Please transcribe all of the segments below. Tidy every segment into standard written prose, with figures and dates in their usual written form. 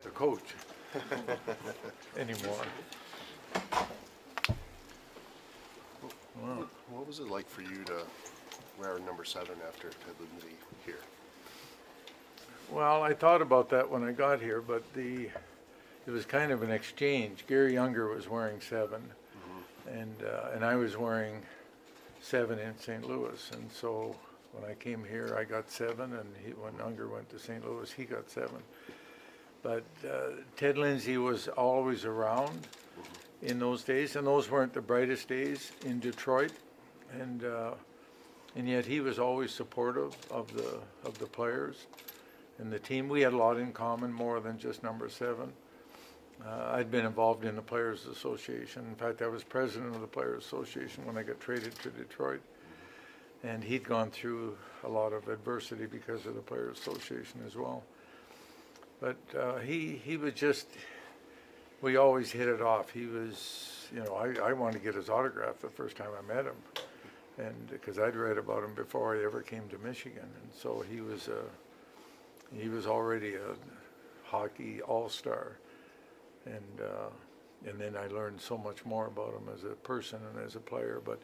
the coach anymore. What was it like for you to wear number 7 after Ted Lindsay here? Well, I thought about that when I got here, but it was kind of an exchange. Gary Younger was wearing 7, and I was wearing 7 in St. Louis, and so when I came here, I got 7, and when Younger went to St. Louis, he got 7. But Ted Lindsay was always around in those days, and those weren't the brightest days in Detroit, and yet he was always supportive of the players and the team. We had a lot in common, more than just number 7. I'd been involved in the Players Association. In fact, I was president of the Players Association when I got traded to Detroit, and he'd gone through a lot of adversity because of the Players Association as well. But he was just, we always hit it off. He was, I wanted to get his autograph the first time I met him, and because I'd read about him before I ever came to Michigan, and so he was already a hockey all-star, and then I learned so much more about him as a person and as a player. But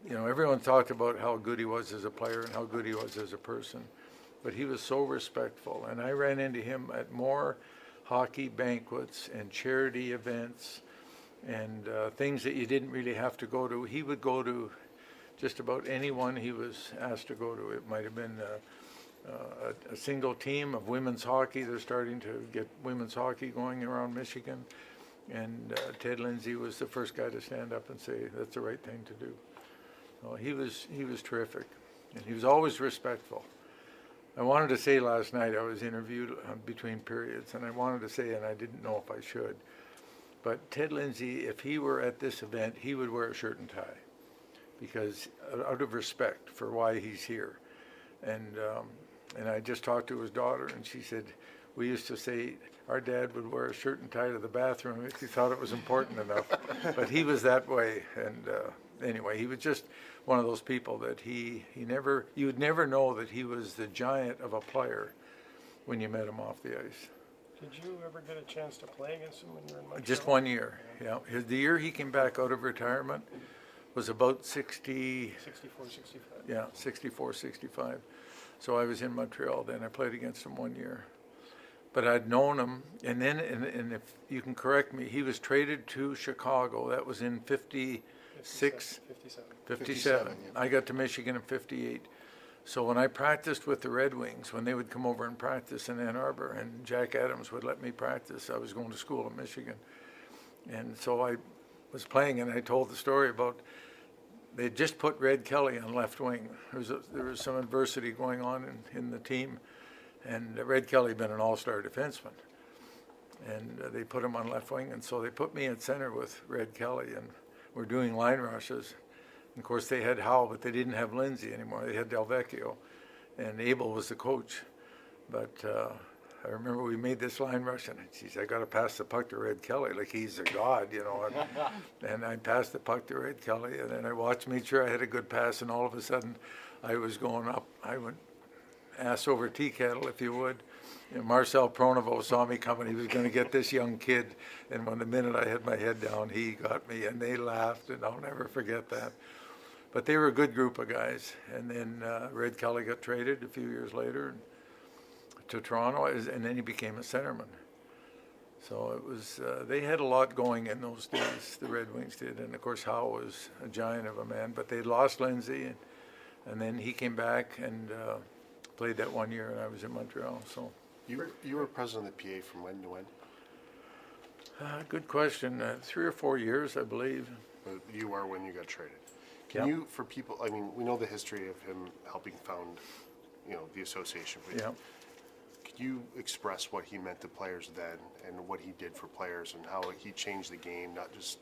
everyone talked about how good he was as a player and how good he was as a person. But he was so respectful, and I ran into him at more hockey banquets and charity events and things that you didn't really have to go to. He would go to just about anyone he was asked to go to. It might have been a single team of women's hockey. They're starting to get women's hockey going around Michigan, and Ted Lindsay was the first guy to stand up and say that's the right thing to do. So he was terrific, and he was always respectful. I wanted to say last night, I was interviewed between periods, and I wanted to say, and I didn't know if I should, but Ted Lindsay, if he were at this event, he would wear a shirt and tie, because out of respect for why he's here. And I just talked to his daughter, and she said, we used to say our dad would wear a shirt and tie to the bathroom if he thought it was important enough, but he was that way. And anyway, he was just one of those people that you would never know that he was the giant of a player when you met him off the ice. Did you ever get a chance to play against him when you were in Montreal? Just 1 year, yeah. The year he came back out of retirement was about 64, 65. Yeah, 64, 65. So I was in Montreal then. I played against him 1 year. But I'd known him, and then, and if you can correct me, he was traded to Chicago. That was in 57. 57, yeah. I got to Michigan in 58. So when I practiced with the Red Wings, when they would come over and practice in Ann Arbor, and Jack Adams would let me practice, I was going to school in Michigan. And so I was playing, and I told the story about they just put Red Kelly on left wing. There was some adversity going on in the team, and Red Kelly had been an all-star defenseman. And they put him on left wing, and so they put me at center with Red Kelly, and we're doing line rushes. And of course, they had Howe, but they didn't have Lindsay anymore. They had Del Vecchio, and Abel was the coach. But I remember we made this line rush, and geez, I got to pass the puck to Red Kelly like he's a god, And I passed the puck to Red Kelly, and then I watched, made sure I had a good pass, and all of a sudden, I was going up. I went ass over tea kettle, if you would. Marcel Pronovo saw me coming. He was going to get this young kid, and when the minute I had my head down, he got me, and they laughed, and I'll never forget that. But they were a good group of guys. And then Red Kelly got traded a few years later to Toronto, and then he became a centerman. So it was, they had a lot going in those days, the Red Wings did. And of course, Howe was a giant of a man, but they lost Lindsay, and then he came back and played that 1 year, and I was in Montreal. So You were president of the PA from when to when? good question. 3 or 4 years, I believe. But you were when you got traded. Yeah. Can you, for people, I mean, we know the history of him helping found, the association. But Yeah. could you express what he meant to players then and what he did for players and how he changed the game, not just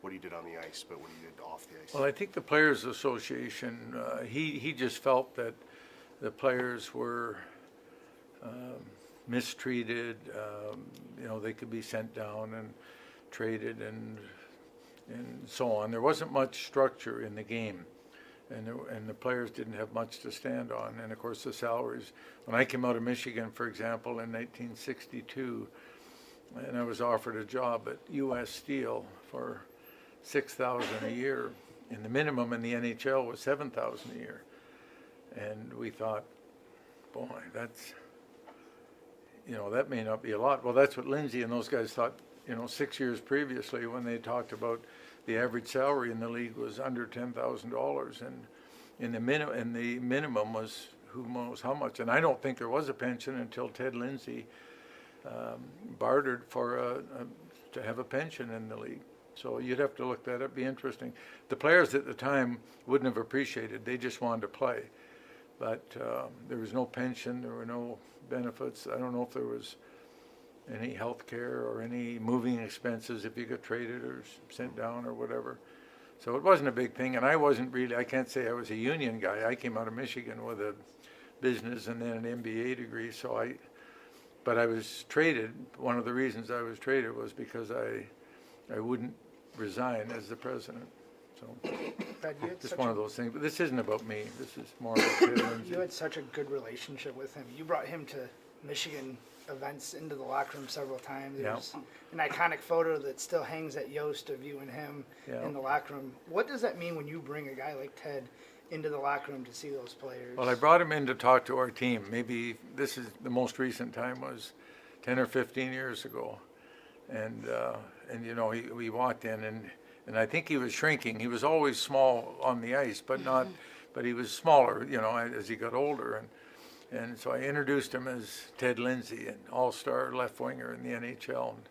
what he did on the ice, but what he did off the ice? Well, I think the Players Association, he just felt that the players were mistreated. They could be sent down and traded and so on. There wasn't much structure in the game, and the players didn't have much to stand on. And of course, the salaries. When I came out of Michigan, for example, in 1962, and I was offered a job at U.S. Steel for $6,000 a year, and the minimum in the NHL was $7,000 a year. And we thought, boy, that's, that may not be a lot. Well, that's what Lindsay and those guys thought, 6 years previously when they talked about the average salary in the league was under $10,000, and the minimum was who knows how much. And I don't think there was a pension until Ted Lindsay bartered for to have a pension in the league. So you'd have to look that up. Be interesting. The players at the time wouldn't have appreciated. They just wanted to play, but there was no pension. There were no benefits. I don't know if there was any health care or any moving expenses if you got traded or sent down or whatever. So it wasn't a big thing. And I can't say I was a union guy. I came out of Michigan with a business and then an MBA degree. But I was traded. One of the reasons I was traded was because I wouldn't resign as the president. So Brad, you had just such one a, of those things. But this isn't about me. This is more about Ted Lindsay. you had such a good relationship with him. You brought him to Michigan events into the locker room several times. Yeah. There's an iconic photo that still hangs at Yost of you and him Yeah. in the locker room. What does that mean when you bring a guy like Ted into the locker room to see those players? Well, I brought him in to talk to our team. Maybe this is the most recent time was 10 or 15 years ago. And we walked in and I think he was shrinking. He was always small on the ice, but he was smaller, as he got older. And so I introduced him as Ted Lindsay, an all-star left winger in the NHL. And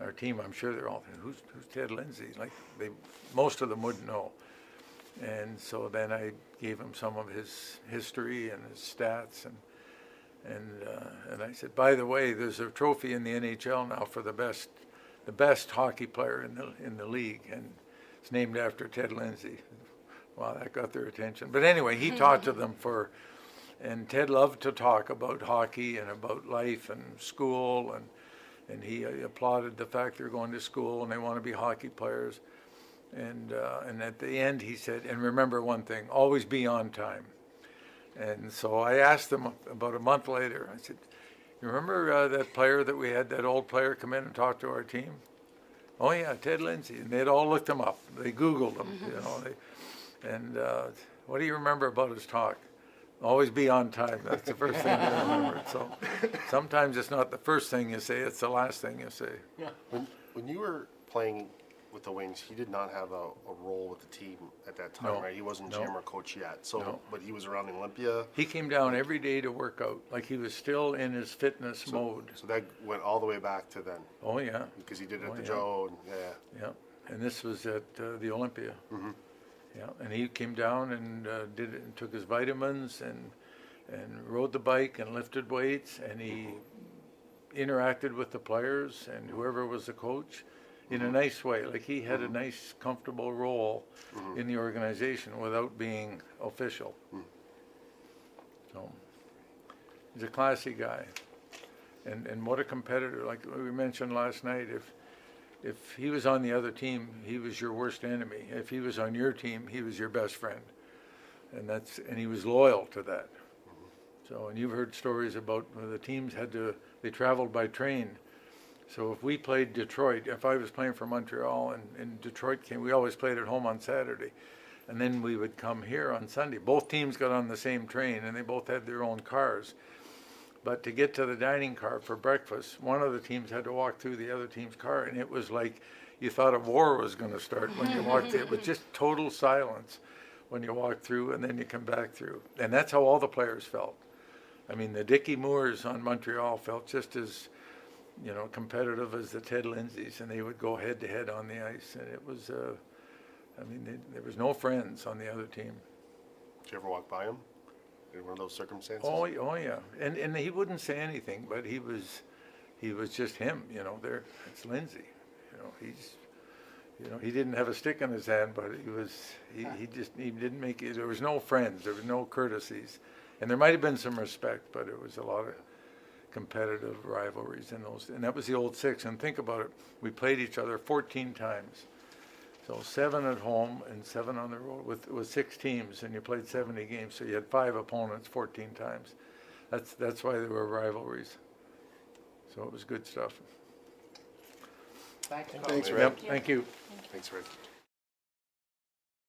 our team, I'm sure they're all thinking, who's Ted Lindsay? Like most of them wouldn't know. And so then I gave him some of his history and his stats, and I said, by the way, there's a trophy in the NHL now for the best hockey player in the league, and it's named after Ted Lindsay. Wow, that got their attention. But anyway, he talked to them and Ted loved to talk about hockey and about life and school, and he applauded the fact they're going to school and they want to be hockey players. And at the end he said, and remember one thing, always be on time. And so I asked them about a month later, I said, you remember that player that we had, that old player come in and talk to our team? Oh yeah, Ted Lindsay. And they'd all looked him up. They Googled him, what do you remember about his talk? Always be on time. That's the first thing I remember. So sometimes it's not the first thing you say, it's the last thing you say. Yeah. When you were playing with the Wings, he did not have a role with the team at that time, No. right? He wasn't No. GM or coach yet. So, No. but he was around Olympia. He came down every day to work out, like he was still in his fitness mode. So that went all the way back to then, Oh yeah, because he did it Oh, at the yeah. Joe. And, yeah. And this was at the Olympia. Mm-hmm. Yeah, and he came down and did it and took his vitamins and rode the bike and lifted weights, and he interacted with the players and whoever was the coach in a nice way. Like he had a nice, comfortable role in the organization without being official. So he's a classy guy, and what a competitor! Like we mentioned last night, if he was on the other team, he was your worst enemy. If he was on your team, he was your best friend, and he was loyal to that. So, and you've heard stories about the teams they traveled by train. So if we played Detroit, if I was playing for Montreal and Detroit came, we always played at home on Saturday. And then we would come here on Sunday. Both teams got on the same train and they both had their own cars. But to get to the dining car for breakfast, one of the teams had to walk through the other team's car, and it was like you thought a war was going to start when you walked in. It was just total silence when you walked through, and then you come back through. And that's how all the players felt. I mean, the Dickie Moores on Montreal felt just as, competitive as the Ted Lindsays, and they would go head to head on the ice. And it was, there was no friends on the other team. Did you ever walk by him in one of those circumstances? Oh yeah, and he wouldn't say anything, but he was just him. It's Lindsay. He didn't have a stick in his hand, but he didn't make it. There was no friends. There was no courtesies, and there might have been some respect, but it was a lot of competitive rivalries in those. And that was the old six. And think about it, we played each other 14 times. So 7 at home and 7 on the road with 6 teams, and you played 70 games. So you had 5 opponents 14 times. That's why there were rivalries. So it was good stuff. Thanks, Thanks, Coach. Rick. Yep, thank you. Thanks, Rick.